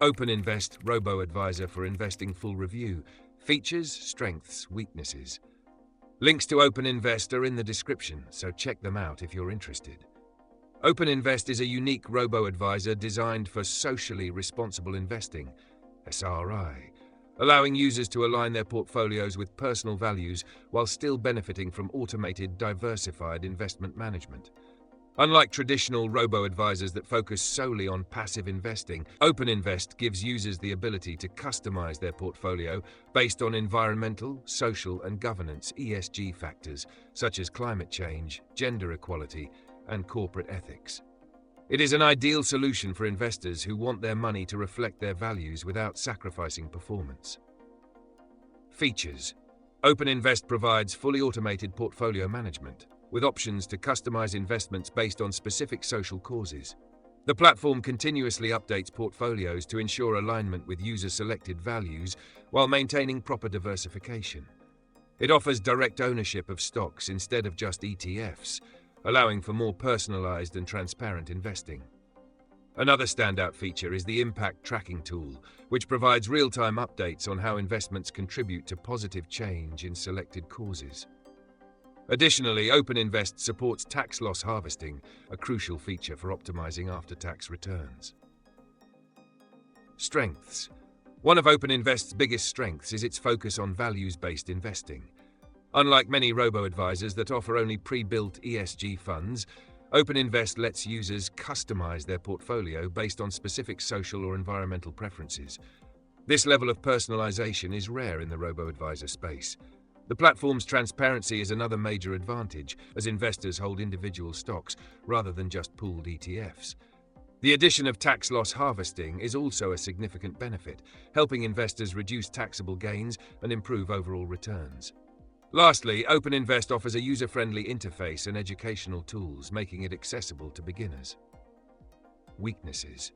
OpenInvest Robo-advisor for investing full review. Features, strengths, weaknesses. Links to OpenInvest are in the description, so check them out if you're interested. OpenInvest is a unique robo-advisor designed for socially responsible investing, SRI, allowing users to align their portfolios with personal values while still benefiting from automated, diversified investment management. Unlike traditional robo-advisors that focus solely on passive investing, OpenInvest gives users the ability to customize their portfolio based on environmental, social, and governance (ESG) factors such as climate change, gender equality, and corporate ethics. It is an ideal solution for investors who want their money to reflect their values without sacrificing performance. Features: OpenInvest provides fully automated portfolio management, with options to customize investments based on specific social causes. The platform continuously updates portfolios to ensure alignment with user-selected values while maintaining proper diversification. It offers direct ownership of stocks instead of just ETFs, allowing for more personalized and transparent investing. Another standout feature is the impact tracking tool, which provides real-time updates on how investments contribute to positive change in selected causes. Additionally, OpenInvest supports tax loss harvesting, a crucial feature for optimizing after-tax returns. Strengths: one of OpenInvest's biggest strengths is its focus on values-based investing. Unlike many robo-advisors that offer only pre-built ESG funds, OpenInvest lets users customize their portfolio based on specific social or environmental preferences. This level of personalization is rare in the robo-advisor space. The platform's transparency is another major advantage, as investors hold individual stocks rather than just pooled ETFs. The addition of tax loss harvesting is also a significant benefit, helping investors reduce taxable gains and improve overall returns. Lastly, OpenInvest offers a user-friendly interface and educational tools, making it accessible to beginners. Weaknesses: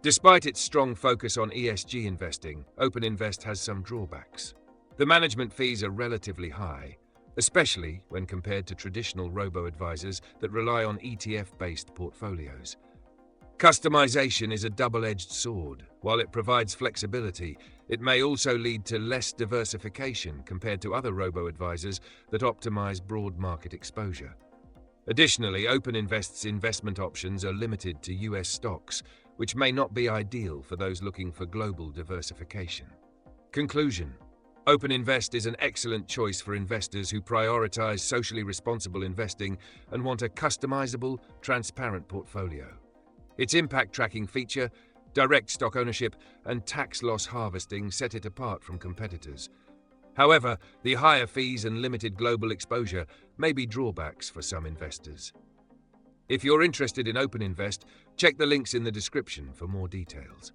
despite its strong focus on ESG investing, OpenInvest has some drawbacks. The management fees are relatively high, especially when compared to traditional robo-advisors that rely on ETF-based portfolios. Customization is a double-edged sword. While it provides flexibility, it may also lead to less diversification compared to other robo-advisors that optimize broad market exposure. Additionally, OpenInvest's investment options are limited to US stocks, which may not be ideal for those looking for global diversification. Conclusion: OpenInvest is an excellent choice for investors who prioritize socially responsible investing and want a customizable, transparent portfolio. Its impact tracking feature, direct stock ownership, and tax loss harvesting set it apart from competitors. However, the higher fees and limited global exposure may be drawbacks for some investors. If you're interested in OpenInvest, check the links in the description for more details.